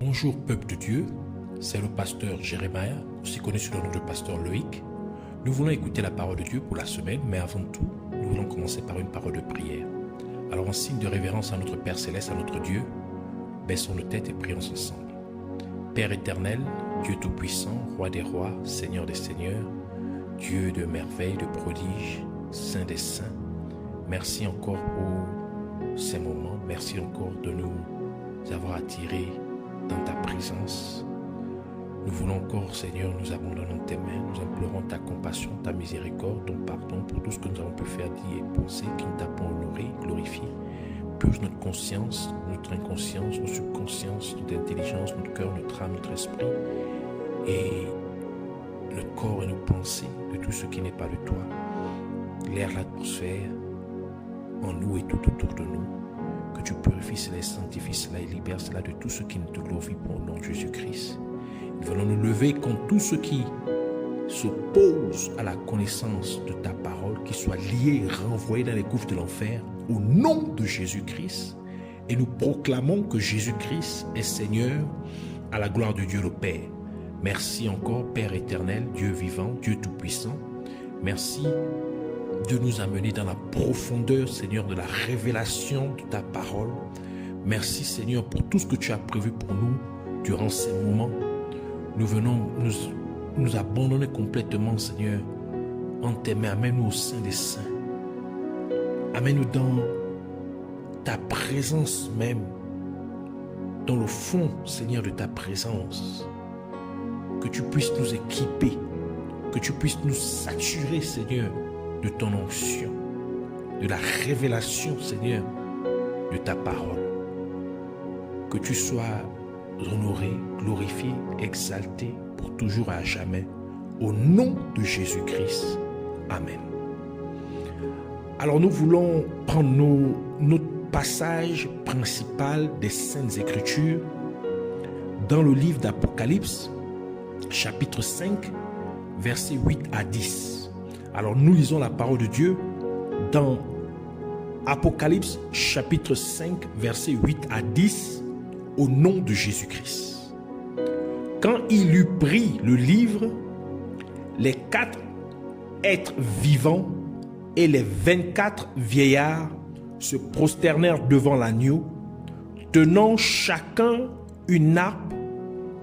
Bonjour peuple de Dieu, c'est le pasteur Jérémia, aussi connu sous le nom de pasteur Loïc. Nous voulons écouter la parole de Dieu pour la semaine, mais avant tout, nous voulons commencer par une parole de prière. Alors en signe de révérence à notre Père Céleste, à notre Dieu, baissons nos têtes et prions ensemble. Père éternel, Dieu tout-puissant, Roi des rois, Seigneur des seigneurs, Dieu de merveilles, de prodiges, Saint des saints, merci encore pour ces moments, merci encore de nous avoir attirés dans ta présence. Nous voulons encore, Seigneur, nous abandonnons tes mains, nous implorons ta compassion, ta miséricorde, ton pardon pour tout ce que nous avons pu faire, dire et penser, qui ne t'a pas honoré, glorifié. Purge notre conscience, notre inconscience, notre subconscience, notre intelligence, notre cœur, notre âme, notre esprit, et notre corps et nos pensées de tout ce qui n'est pas de toi. L'air, l'atmosphère, en nous et tout autour de nous. Que tu purifies cela, sanctifies cela et libères cela de tout ce qui ne te glorifie pas au nom de Jésus-Christ. Nous allons nous lever contre tout ce qui s'oppose à la connaissance de ta parole, qui soit lié et renvoyé dans les gouffres de l'enfer, au nom de Jésus-Christ. Et nous proclamons que Jésus-Christ est Seigneur à la gloire de Dieu le Père. Merci encore, Père éternel, Dieu vivant, Dieu tout-puissant. Merci de nous amener dans la profondeur, Seigneur, de la révélation de ta parole. Merci, Seigneur, pour tout ce que tu as prévu pour nous durant ces moments. Nous venons nous abandonner complètement, Seigneur, en tes mains. Amène-nous au sein des saints. Amène-nous dans ta présence même, dans le fond, Seigneur, de ta présence. Que tu puisses nous équiper, que tu puisses nous saturer, Seigneur, de ton onction, de la révélation, Seigneur, de ta parole. Que tu sois honoré, glorifié, exalté pour toujours et à jamais. Au nom de Jésus-Christ. Amen. Alors nous voulons prendre notre passage principal des Saintes Écritures dans le livre d'Apocalypse, chapitre 5, versets 8 à 10. Alors nous lisons la parole de Dieu dans Apocalypse chapitre 5 versets 8 à 10 au nom de Jésus-Christ. Quand il eut pris le livre, les 4 êtres vivants et les 24 vieillards se prosternèrent devant l'agneau, tenant chacun une harpe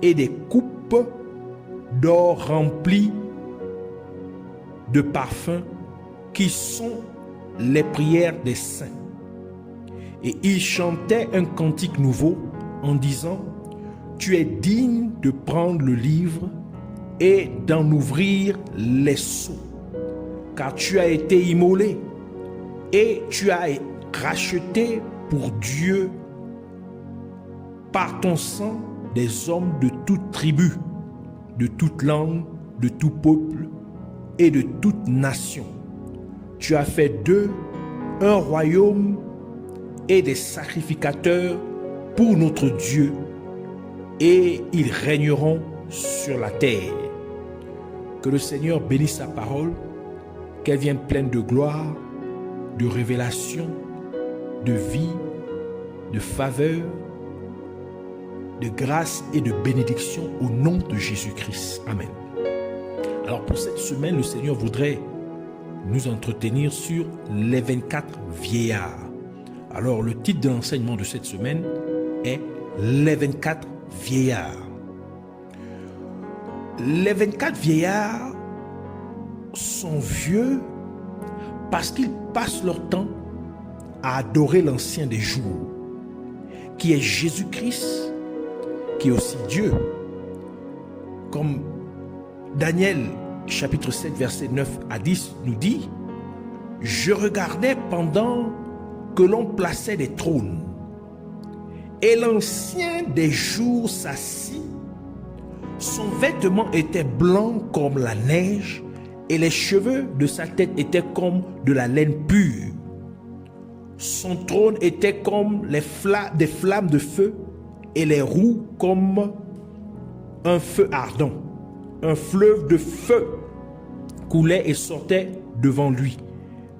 et des coupes d'or remplies de parfums qui sont les prières des saints. Et il chantait un cantique nouveau en disant: tu es digne de prendre le livre et d'en ouvrir les sceaux, car tu as été immolé et tu as racheté pour Dieu par ton sang des hommes de toute tribu, de toute langue, de tout peuple et de toute nation. Tu as fait d'eux un royaume et des sacrificateurs pour notre Dieu, et ils régneront sur la terre. Que le Seigneur bénisse sa parole, qu'elle vienne pleine de gloire, de révélation, de vie, de faveur, de grâce et de bénédiction au nom de Jésus-Christ. Amen. Alors pour cette semaine, le Seigneur voudrait nous entretenir sur les 24 vieillards. Alors le titre de l'enseignement de cette semaine est les 24 vieillards. Les 24 vieillards sont vieux parce qu'ils passent leur temps à adorer l'ancien des jours, qui est Jésus-Christ, qui est aussi Dieu. Comme Daniel chapitre 7 verset 9 à 10 nous dit: je regardais pendant que l'on plaçait des trônes, et l'ancien des jours s'assit. Son vêtement était blanc comme la neige, et les cheveux de sa tête étaient comme de la laine pure. Son trône était comme des flammes de feu, et les roues comme un feu ardent. Un fleuve de feu coulait et sortait devant lui.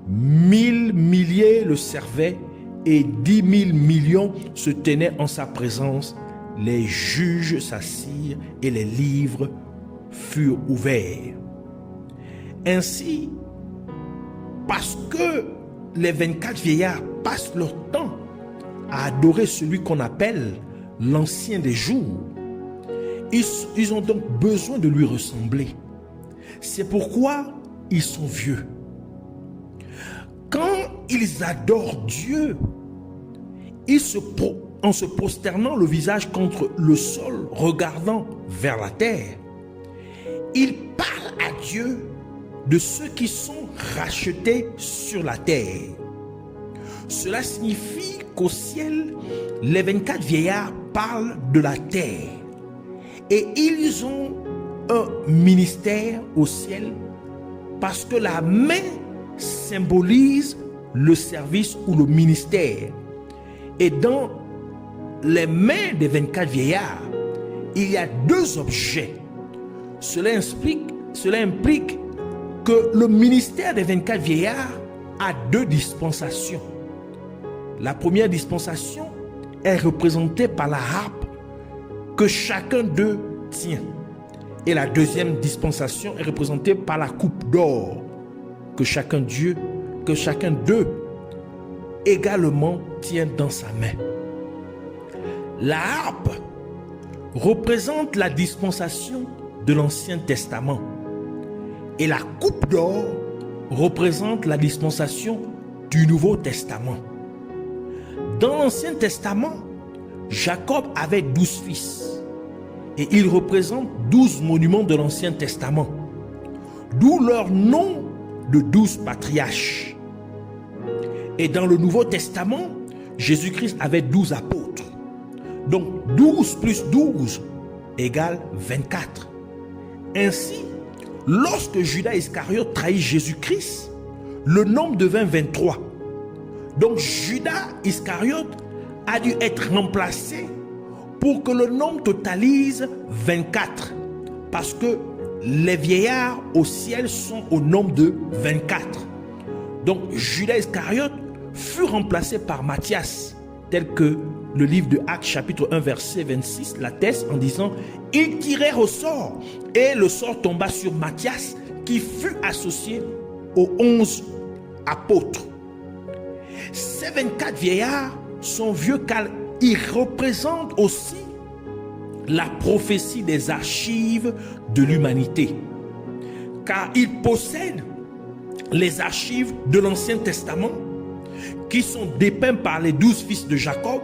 1000 milliers le servaient et 10 000 millions se tenaient en sa présence les juges s'assirent et les livres furent ouverts. Ainsi, parce que les 24 vieillards passent leur temps à adorer celui qu'on appelle l'ancien des jours, ils ont donc besoin de lui ressembler. C'est pourquoi ils sont vieux. Quand ils adorent Dieu, en se prosternant le visage contre le sol, regardant vers la terre, ils parlent à Dieu de ceux qui sont rachetés sur la terre. Cela signifie qu'au ciel, les 24 vieillards parlent de la terre. Et ils ont un ministère au ciel parce que la main symbolise le service ou le ministère. Et dans les mains des 24 vieillards, il y a deux objets. Cela implique que le ministère des 24 vieillards a deux dispensations. La première dispensation est représentée par la harpe que chacun d'eux tient. Et la deuxième dispensation est représentée par la coupe d'or que chacun d'eux également tient dans sa main. La harpe représente la dispensation de l'Ancien Testament et la coupe d'or représente la dispensation du Nouveau Testament. Dans l'Ancien Testament, Jacob avait 12 fils et ils représentent 12 monuments de l'Ancien Testament, d'où leur nom de 12 patriarches. Et dans le Nouveau Testament, Jésus-Christ avait 12 apôtres. Donc 12 plus 12 égale 24. Ainsi, lorsque Judas Iscariote trahit Jésus-Christ, le nombre devint 23. Donc Judas Iscariote a dû être remplacé pour que le nombre totalise 24. Parce que les vieillards au ciel sont au nombre de 24. Donc Judas Iscariote fut remplacé par Matthias, tel que le livre de Actes chapitre 1 verset 26 l'atteste en disant « Ils tirèrent au sort et le sort tomba sur Matthias qui fut associé aux 11 apôtres. » Ces 24 vieillards sont vieux car ils représentent aussi la prophétie des archives de l'humanité. Car ils possèdent les archives de l'Ancien Testament qui sont dépeints par les 12 fils de Jacob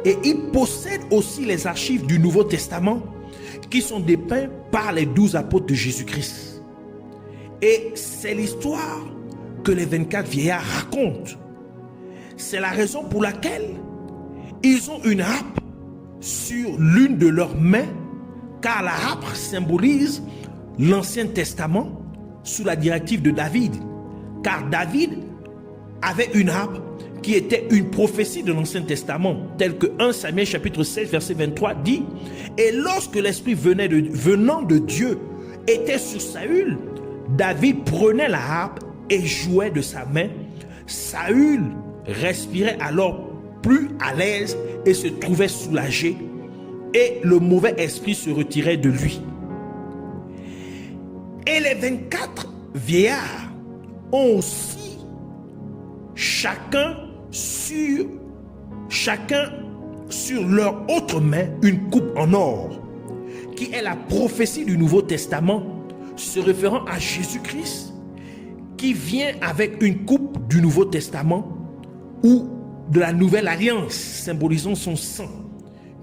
et ils possèdent aussi les archives du Nouveau Testament qui sont dépeints par les 12 apôtres de Jésus-Christ. Et c'est l'histoire que les 24 vieillards racontent. C'est la raison pour laquelle ils ont une harpe sur l'une de leurs mains, car la harpe symbolise l'Ancien Testament sous la directive de David. Car David avait une harpe qui était une prophétie de l'Ancien Testament, telle que 1 Samuel chapitre 16 verset 23 dit « Et lorsque l'Esprit venant de Dieu était sur Saül, David prenait la harpe et jouait de sa main. Saül respirait alors plus à l'aise et se trouvait soulagé, et le mauvais esprit se retirait de lui. » Et les 24 vieillards ont aussi chacun sur leur autre main une coupe en or, qui est la prophétie du Nouveau Testament se référant à Jésus-Christ, qui vient avec une coupe du Nouveau Testament ou de la Nouvelle Alliance, symbolisant son sang,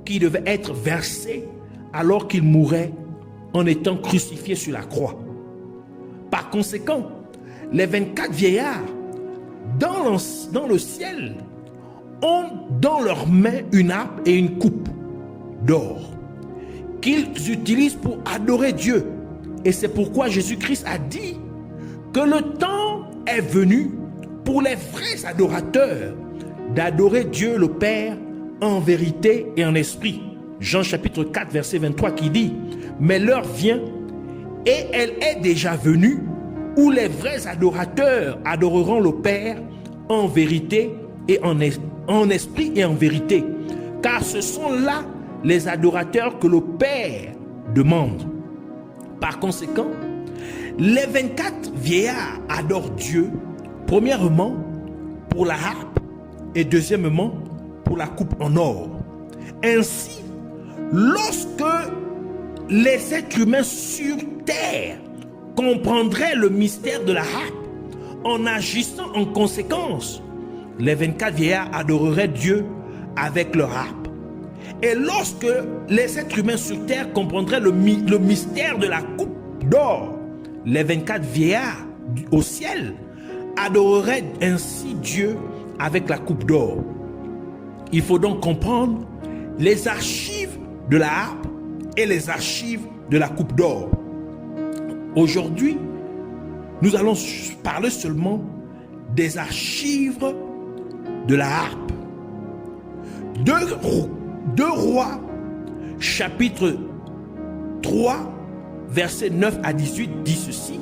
qui devait être versé alors qu'il mourait en étant crucifié sur la croix. Par conséquent, les 24 vieillards dans le ciel ont dans leurs mains une harpe et une coupe d'or qu'ils utilisent pour adorer Dieu. Et c'est pourquoi Jésus-Christ a dit que le temps est venu pour les vrais adorateurs d'adorer Dieu le Père en vérité et en esprit. Jean chapitre 4 verset 23 qui dit « Mais l'heure vient et elle est déjà venue où les vrais adorateurs adoreront le Père en vérité et en esprit et en vérité. Car ce sont là les adorateurs que le Père demande. Par conséquent, les 24 vieillards adorent Dieu, premièrement pour la harpe et deuxièmement pour la coupe en or. Ainsi, lorsque les êtres humains sur terre comprendraient le mystère de la harpe en agissant en conséquence, les 24 vieillards adoreraient Dieu avec leur harpe. Et lorsque les êtres humains sur terre comprendraient le mystère de la coupe d'or, les 24 vieillards au ciel adoreraient ainsi Dieu avec la coupe d'or. Il faut donc comprendre les archives de la harpe et les archives de la coupe d'or. Aujourd'hui, nous allons parler seulement des archives de la harpe. 2 Rois, chapitre 3, versets 9 à 18 dit ceci.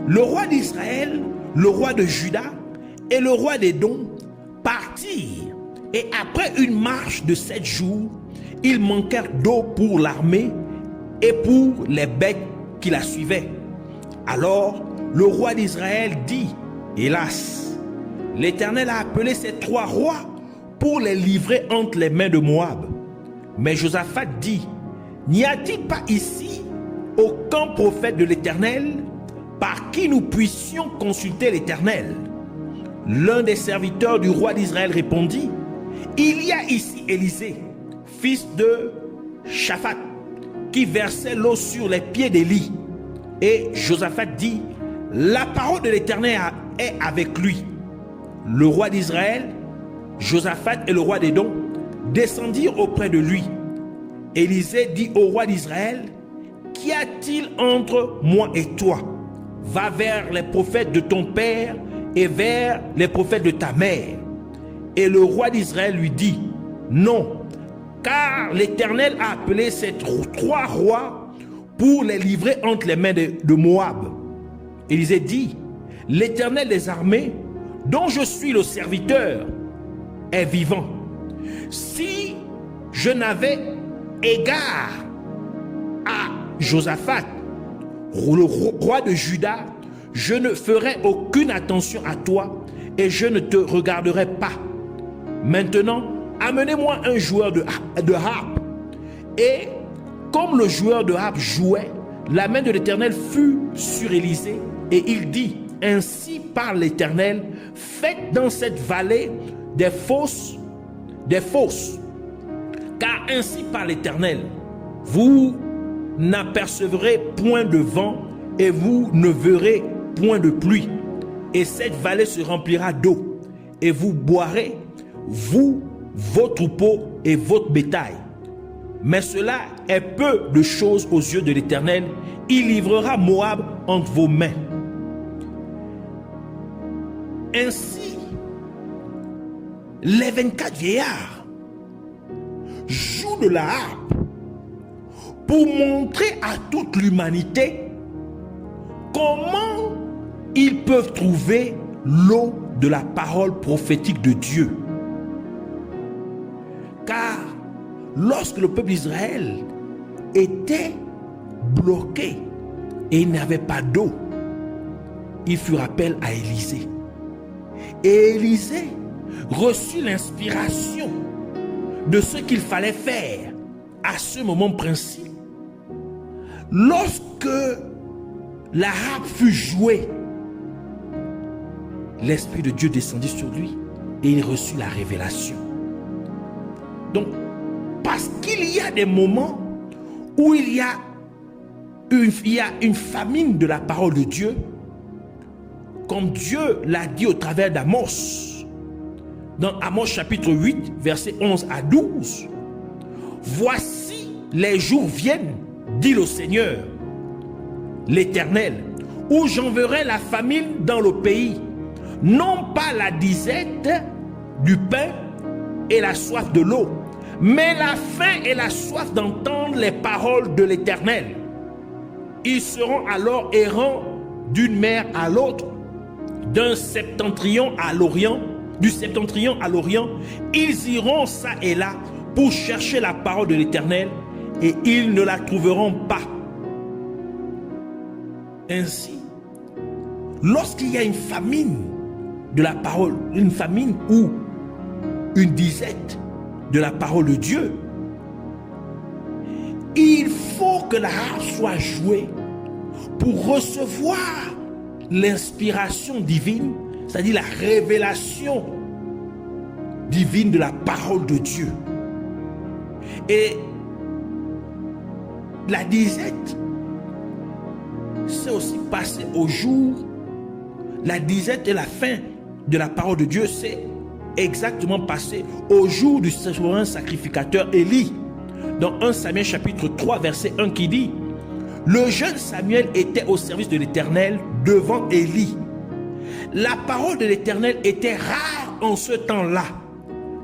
Le roi d'Israël, le roi de Juda et le roi d'Édom partirent, et après une marche de 7 jours, ils manquèrent d'eau pour l'armée et pour les bêtes qui la suivaient. Alors le roi d'Israël dit, hélas, l'Éternel a appelé ces 3 rois pour les livrer entre les mains de Moab. Mais Josaphat dit, n'y a-t-il pas ici aucun prophète de l'Éternel par qui nous puissions consulter l'Éternel? L'un des serviteurs du roi d'Israël répondit, il y a ici Élisée, fils de Shaphat, qui versait l'eau sur les pieds d'Élie. Et Josaphat dit, la parole de l'Éternel est avec lui. Le roi d'Israël, Josaphat et le roi d'Édom descendirent auprès de lui. Élisée dit au roi d'Israël, qu'y a-t-il entre moi et toi? Va vers les prophètes de ton père et vers les prophètes de ta mère. Et le roi d'Israël lui dit, non, car l'Éternel a appelé ces 3 rois pour les livrer entre les mains de Moab. Élisée dit, l'Éternel des armées, dont je suis le serviteur, est vivant. Si je n'avais égard à Josaphat, le roi de Juda, je ne ferais aucune attention à toi et je ne te regarderai pas. Maintenant, amenez-moi un joueur de harpe. Et comme le joueur de harpe jouait, la main de l'Éternel fut sur Élisée et il dit, ainsi parle l'Éternel, faites dans cette vallée des fosses, car ainsi parle l'Éternel, vous n'apercevrez point de vent et vous ne verrez point de pluie, et cette vallée se remplira d'eau, et vous boirez, vous, vos troupeaux et votre bétail. Mais cela est peu de choses aux yeux de l'Éternel, il livrera Moab entre vos mains. Ainsi, les 24 vieillards jouent de la harpe pour montrer à toute l'humanité comment ils peuvent trouver l'eau de la parole prophétique de Dieu. Car lorsque le peuple d'Israël était bloqué et il n'avait pas d'eau, il fit appel à Élisée. Et Élisée reçut l'inspiration de ce qu'il fallait faire à ce moment précis. Lorsque la harpe fut jouée, l'Esprit de Dieu descendit sur lui et il reçut la révélation. Donc, parce qu'il y a des moments où il y a une famine de la parole de Dieu, comme Dieu l'a dit au travers d'Amos, dans Amos chapitre 8, versets 11 à 12, voici les jours viennent, dit le Seigneur, l'Éternel, où j'enverrai la famine dans le pays, non pas la disette du pain et la soif de l'eau, mais la faim et la soif d'entendre les paroles de l'Éternel. Ils seront alors errants d'une mer à l'autre, d'un septentrion à l'orient, du septentrion à l'orient. Ils iront ça et là pour chercher la parole de l'Éternel et ils ne la trouveront pas. Ainsi, lorsqu'il y a une famine de la parole, une famine ou une disette de la parole de Dieu, il faut que la harpe soit jouée pour recevoir l'inspiration divine, c'est-à-dire la révélation divine de la parole de Dieu. Et la disette, c'est aussi passé au jour. La disette et la fin de la parole de Dieu, c'est exactement passé au jour du souverain sacrificateur Élie. Dans 1 Samuel chapitre 3 verset 1 qui dit: le jeune Samuel était au service de l'Éternel devant Élie. La parole de l'Éternel était rare en ce temps-là.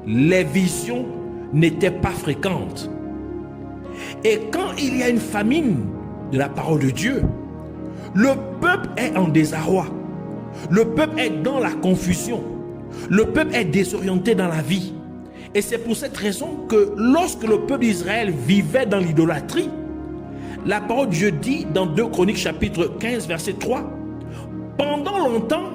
Les visions n'étaient pas fréquentes. Et quand il y a une famine de la parole de Dieu, le peuple est en désarroi. Le peuple est dans la confusion. Le peuple est désorienté dans la vie. Et c'est pour cette raison que lorsque le peuple d'Israël vivait dans l'idolâtrie, la parole de Dieu dit dans 2 Chroniques chapitre 15 verset 3: pendant longtemps,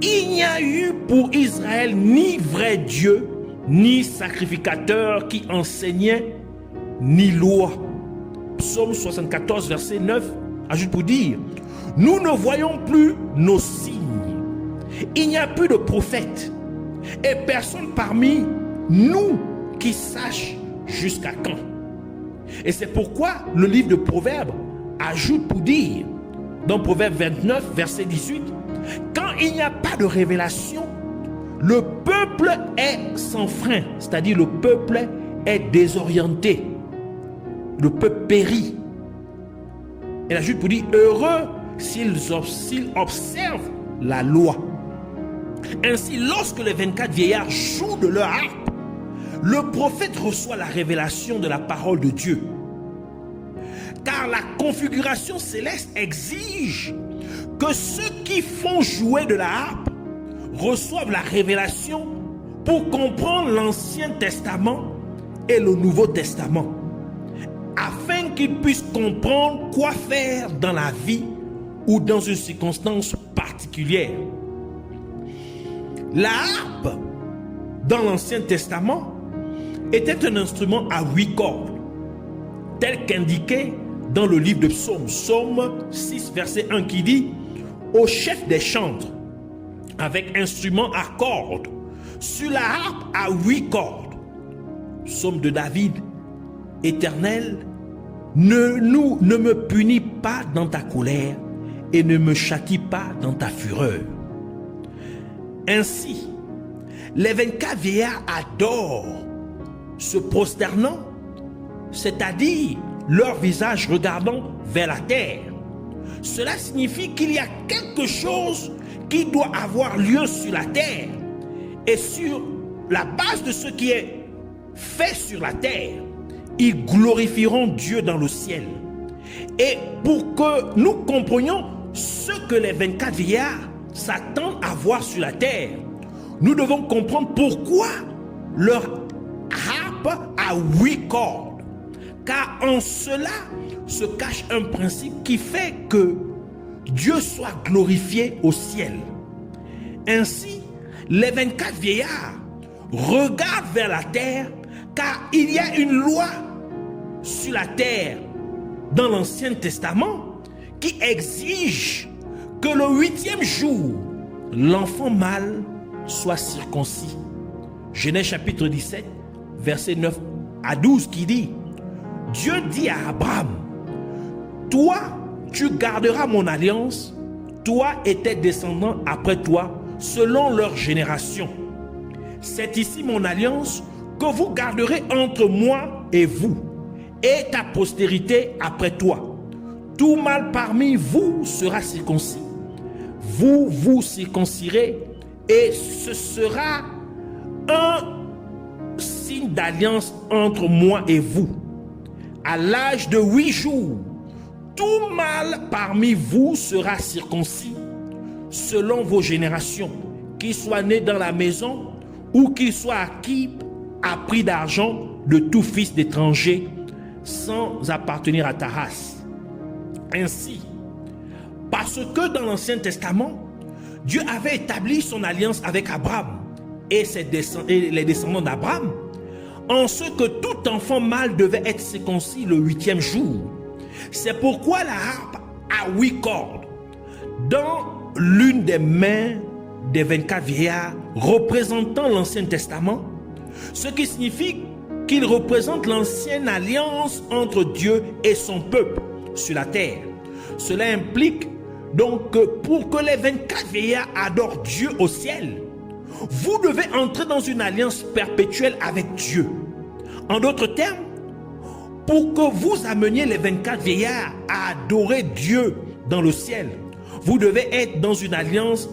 il n'y a eu pour Israël ni vrai Dieu, ni sacrificateur qui enseignait, ni loi. Psaume 74 verset 9 ajoute pour dire: nous ne voyons plus nos signes. Il n'y a plus de prophètes et personne parmi nous qui sache jusqu'à quand. Et c'est pourquoi le livre de Proverbes ajoute pour dire, dans Proverbe 29, verset 18, quand il n'y a pas de révélation, le peuple est sans frein, c'est-à-dire le peuple est désorienté, le peuple périt. Elle ajoute pour dire, heureux s'ils observent la loi. Ainsi, lorsque les 24 vieillards jouent de leur harpe, le prophète reçoit la révélation de la parole de Dieu. Car la configuration céleste exige que ceux qui font jouer de la harpe reçoivent la révélation pour comprendre l'Ancien Testament et le Nouveau Testament, afin qu'ils puissent comprendre quoi faire dans la vie ou dans une circonstance particulière. La harpe, dans l'Ancien Testament, était un instrument à 8 cordes, tel qu'indiqué dans le livre de Psaume, Psaume 6, verset 1 qui dit: au chef des chantres, avec instrument à cordes, sur la harpe à 8 cordes. Psaume de David: Éternel, ne me punis pas dans ta colère et ne me châtie pas dans ta fureur. Ainsi, les 24 vieillards adorent, se prosternant, c'est-à-dire leur visage regardant vers la terre. Cela signifie qu'il y a quelque chose qui doit avoir lieu sur la terre. Et sur la base de ce qui est fait sur la terre, ils glorifieront Dieu dans le ciel. Et pour que nous comprenions ce que les 24 vieillards s'attendent à voir sur la terre, nous devons comprendre pourquoi leur harpe a 8 cordes. Car en cela se cache un principe qui fait que Dieu soit glorifié au ciel. Ainsi, les 24 vieillards regardent vers la terre, car il y a une loi sur la terre dans l'Ancien Testament qui exige que le 8e jour, l'enfant mâle soit circoncis. Genèse chapitre 17, verset 9 à 12 qui dit: Dieu dit à Abraham, toi, tu garderas mon alliance, toi et tes descendants après toi, selon leur génération. C'est ici mon alliance que vous garderez entre moi et vous, et ta postérité après toi. Tout mâle parmi vous sera circoncis. Vous vous circoncirez, et ce sera un signe d'alliance entre moi et vous. À l'âge de 8 jours, tout mâle parmi vous sera circoncis, selon vos générations, qu'il soit né dans la maison ou qu'il soit acquis à prix d'argent de tout fils d'étranger sans appartenir à ta race. Ainsi, parce que dans l'Ancien Testament, Dieu avait établi son alliance avec Abraham et les descendants d'Abraham, en ce que tout enfant mâle devait être circoncis le 8e jour. C'est pourquoi la harpe a 8 cordes dans l'une des mains des 24 vieillards représentant l'Ancien Testament, ce qui signifie qu'il représente l'ancienne alliance entre Dieu et son peuple sur la terre. Cela implique donc que pour que les 24 vieillards adorent Dieu au ciel, vous devez entrer dans une alliance perpétuelle avec Dieu. En d'autres termes, pour que vous ameniez les 24 vieillards à adorer Dieu dans le ciel, vous devez être dans une alliance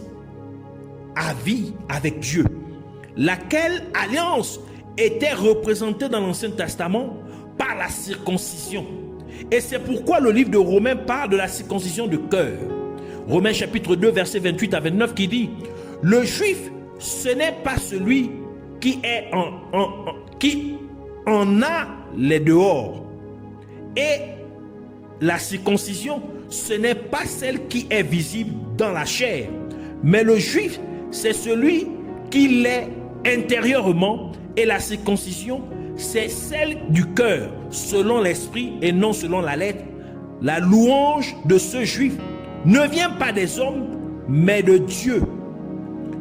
à vie avec Dieu, laquelle alliance était représentée dans l'Ancien Testament par la circoncision. Et c'est pourquoi le livre de Romains parle de la circoncision de cœur. Romains chapitre 2 verset 28 à 29 qui dit: le juif, ce n'est pas celui qui en a les dehors, et la circoncision, ce n'est pas celle qui est visible dans la chair, mais le juif, c'est celui qui l'est intérieurement, et la circoncision, c'est celle du cœur, selon l'esprit et non selon la lettre. La louange de ce juif ne vient pas des hommes, mais de Dieu.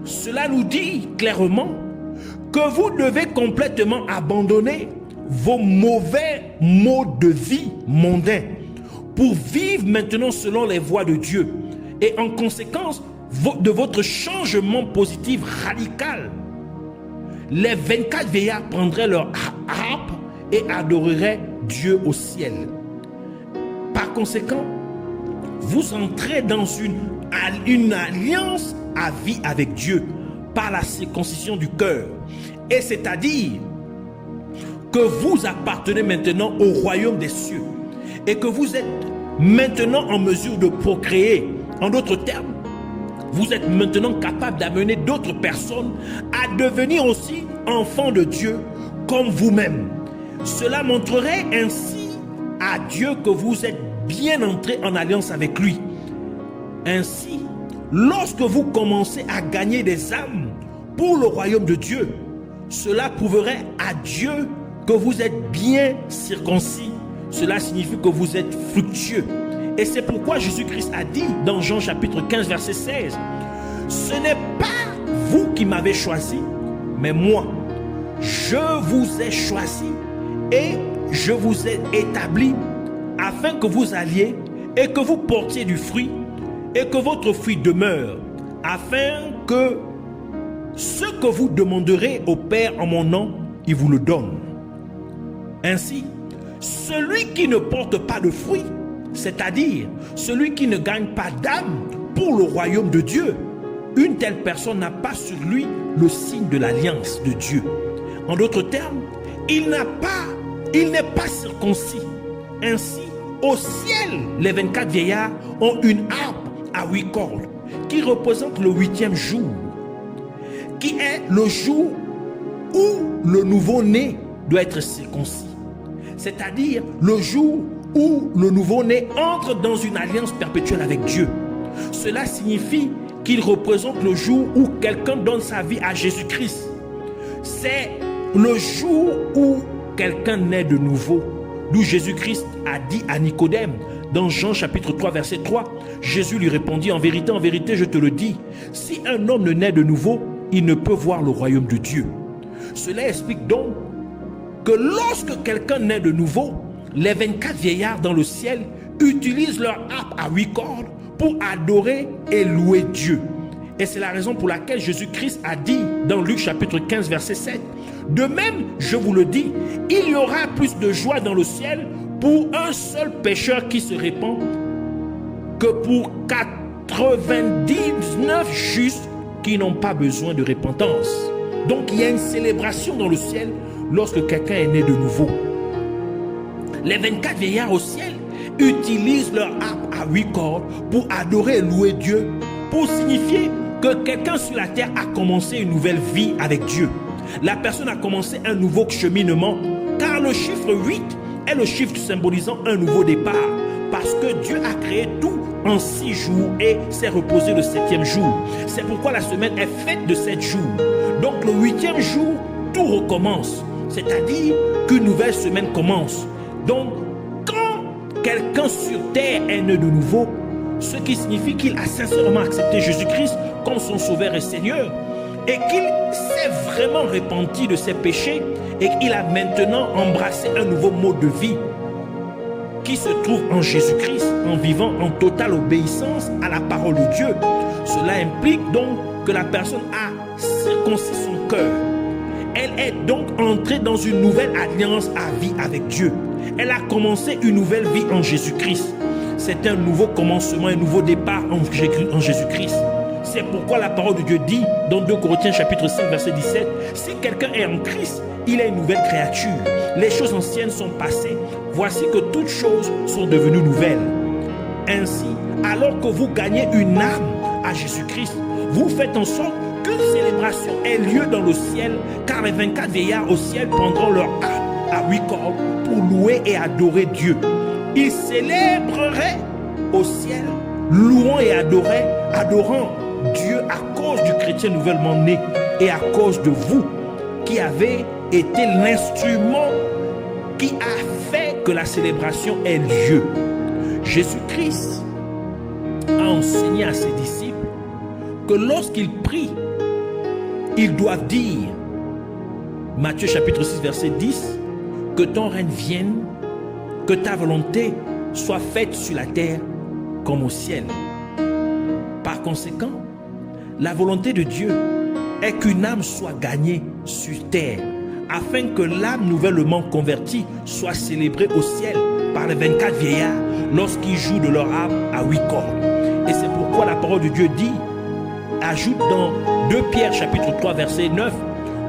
Cela nous dit clairement que vous devez complètement abandonner vos mauvais modes de vie mondains pour vivre maintenant selon les voies de Dieu. Et en conséquence de votre changement positif radical, les 24 vieillards prendraient leur harpe et adoreraient Dieu au ciel. Par conséquent, vous entrez dans une alliance à vie avec Dieu par la circoncision du cœur. Et c'est-à-dire que vous appartenez maintenant au royaume des cieux et que vous êtes maintenant en mesure de procréer. En d'autres termes, vous êtes maintenant capable d'amener d'autres personnes à devenir aussi enfants de Dieu comme vous-même. Cela montrerait ainsi à Dieu que vous êtes bien entré en alliance avec lui. Ainsi, lorsque vous commencez à gagner des âmes pour le royaume de Dieu, cela prouverait à Dieu que vous êtes bien circoncis. Cela signifie que vous êtes fructueux. Et c'est pourquoi Jésus-Christ a dit dans Jean chapitre 15 verset 16, « Ce n'est pas vous qui m'avez choisi, mais moi. Je vous ai choisi et je vous ai établi afin que vous alliez et que vous portiez du fruit et que votre fruit demeure, afin que ce que vous demanderez au Père en mon nom, il vous le donne. Ainsi, celui qui ne porte pas de fruit, c'est-à-dire celui qui ne gagne pas d'âme pour le royaume de Dieu, une telle personne n'a pas sur lui le signe de l'alliance de Dieu. En d'autres termes, il n'est pas circoncis. Ainsi, au ciel, les 24 vieillards ont une harpe à 8 cordes qui représente le 8e jour, qui est le jour où le nouveau-né doit être circoncis. C'est-à-dire le jour où le nouveau-né entre dans une alliance perpétuelle avec Dieu. Cela signifie qu'il représente le jour où quelqu'un donne sa vie à Jésus-Christ. C'est le jour où quelqu'un naît de nouveau. D'où Jésus-Christ a dit à Nicodème, dans Jean chapitre 3 verset 3, Jésus lui répondit, en vérité, je te le dis, si un homme ne naît de nouveau, il ne peut voir le royaume de Dieu. Cela explique donc que lorsque quelqu'un naît de nouveau, les 24 vieillards dans le ciel utilisent leur harpe à 8 cordes pour adorer et louer Dieu. Et c'est la raison pour laquelle Jésus-Christ a dit dans Luc chapitre 15 verset 7, de même, je vous le dis, il y aura plus de joie dans le ciel pour un seul pécheur qui se répand que pour 99 justes qui n'ont pas besoin de repentance. Donc il y a une célébration dans le ciel lorsque quelqu'un est né de nouveau. Les 24 vieillards au ciel utilisent leur harpe à 8 cordes pour adorer et louer Dieu, pour signifier que quelqu'un sur la terre a commencé une nouvelle vie avec Dieu. La personne a commencé un nouveau cheminement car le chiffre 8 est le chiffre symbolisant un nouveau départ, parce que Dieu a créé tout en 6 jours et s'est reposé le 7e jour. C'est pourquoi la semaine est faite de 7 jours. Donc le 8e jour, tout recommence, c'est-à-dire qu'une nouvelle semaine commence. Donc quand quelqu'un sur terre est né de nouveau, ce qui signifie qu'il a sincèrement accepté Jésus-Christ comme son sauveur et Seigneur, et qu'il s'est vraiment repenti de ses péchés et qu'il a maintenant embrassé un nouveau mode de vie qui se trouve en Jésus-Christ, en vivant en totale obéissance à la parole de Dieu. Cela implique donc que la personne a circoncis son cœur. Elle est donc entrée dans une nouvelle alliance à vie avec Dieu. Elle a commencé une nouvelle vie en Jésus-Christ. C'est un nouveau commencement, un nouveau départ en Jésus-Christ. C'est pourquoi la parole de Dieu dit dans 2 Corinthiens chapitre 5 verset 17, si quelqu'un est en Christ, il est une nouvelle créature. Les choses anciennes sont passées. Voici que toutes choses sont devenues nouvelles. Ainsi, alors que vous gagnez une âme à Jésus-Christ, vous faites en sorte qu'une célébration ait lieu dans le ciel, car les 24 vieillards au ciel prendront leur harpe à 8 cordes pour louer et adorer Dieu. Ils célébreraient au ciel, louant et adorant Dieu à cause du chrétien nouvellement né et à cause de vous qui avez été l'instrument qui a fait que la célébration ait lieu. Jésus-Christ a enseigné à ses disciples que lorsqu'ils prient, ils doivent dire, Matthieu chapitre 6 verset 10, que ton règne vienne, que ta volonté soit faite sur la terre comme au ciel. Par conséquent, la volonté de Dieu est qu'une âme soit gagnée sur terre, afin que l'âme nouvellement convertie soit célébrée au ciel par les 24 vieillards lorsqu'ils jouent de leur harpe à 8 cordes. Et c'est pourquoi la parole de Dieu dit, ajoute dans 2 Pierre chapitre 3 verset 9,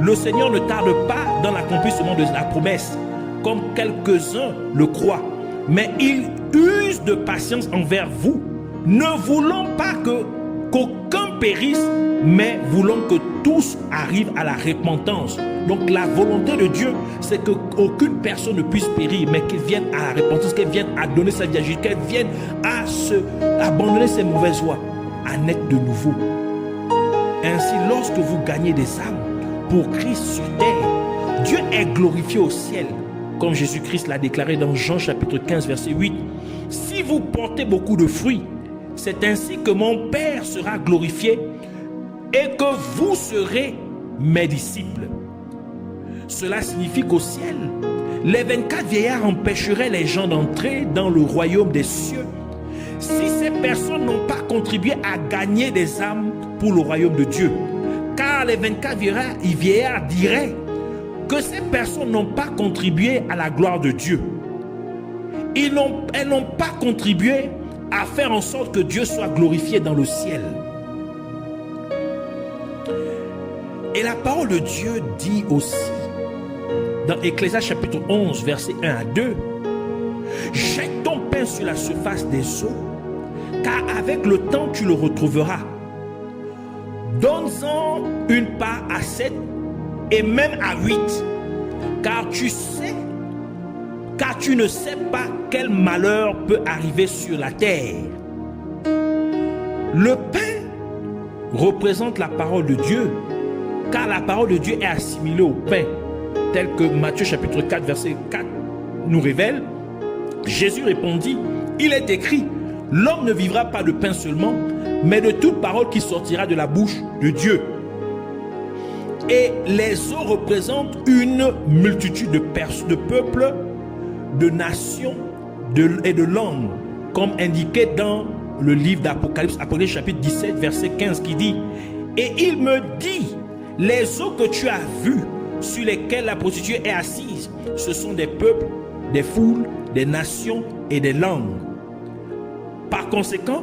le Seigneur ne tarde pas dans l'accomplissement de la promesse, comme quelques-uns le croient, mais il use de patience envers vous, ne voulant pas qu'aucun périsse, mais voulant que tous arrivent à la repentance. Donc la volonté de Dieu, c'est qu'aucune personne ne puisse périr, mais qu'elle vienne à la repentance, qu'elle vienne à donner sa vie à Jésus, qu'elle vienne à abandonner ses mauvaises voies, à naître de nouveau. Ainsi, lorsque vous gagnez des âmes pour Christ sur terre, Dieu est glorifié au ciel, comme Jésus-Christ l'a déclaré dans Jean chapitre 15 verset 8. Si vous portez beaucoup de fruits, c'est ainsi que mon Père sera glorifié et que vous serez mes disciples. Cela signifie qu'au ciel, les 24 vieillards empêcheraient les gens d'entrer dans le royaume des cieux si ces personnes n'ont pas contribué à gagner des âmes pour le royaume de Dieu. Car les 24 vieillards diraient que ces personnes n'ont pas contribué à la gloire de Dieu. Elles n'ont pas contribué à faire en sorte que Dieu soit glorifié dans le ciel. Et la parole de Dieu dit aussi, dans Ecclésiaste chapitre 11, versets 1 à 2, « Jette ton pain sur la surface des eaux, car avec le temps tu le retrouveras. Donne-en une part à 7 et même à 8, car tu ne sais pas quel malheur peut arriver sur la terre. » Le pain représente la parole de Dieu, car la parole de Dieu est assimilée au pain, tel que Matthieu chapitre 4 verset 4 nous révèle. Jésus répondit, il est écrit, l'homme ne vivra pas de pain seulement, mais de toute parole qui sortira de la bouche de Dieu. Et les eaux représentent une multitude de peuples, de nations et de langues, comme indiqué dans le livre d'Apocalypse, Apocalypse chapitre 17 verset 15 qui dit, et il me dit, les eaux que tu as vues sur lesquelles la prostituée est assise, ce sont des peuples, des foules, des nations et des langues. Par conséquent,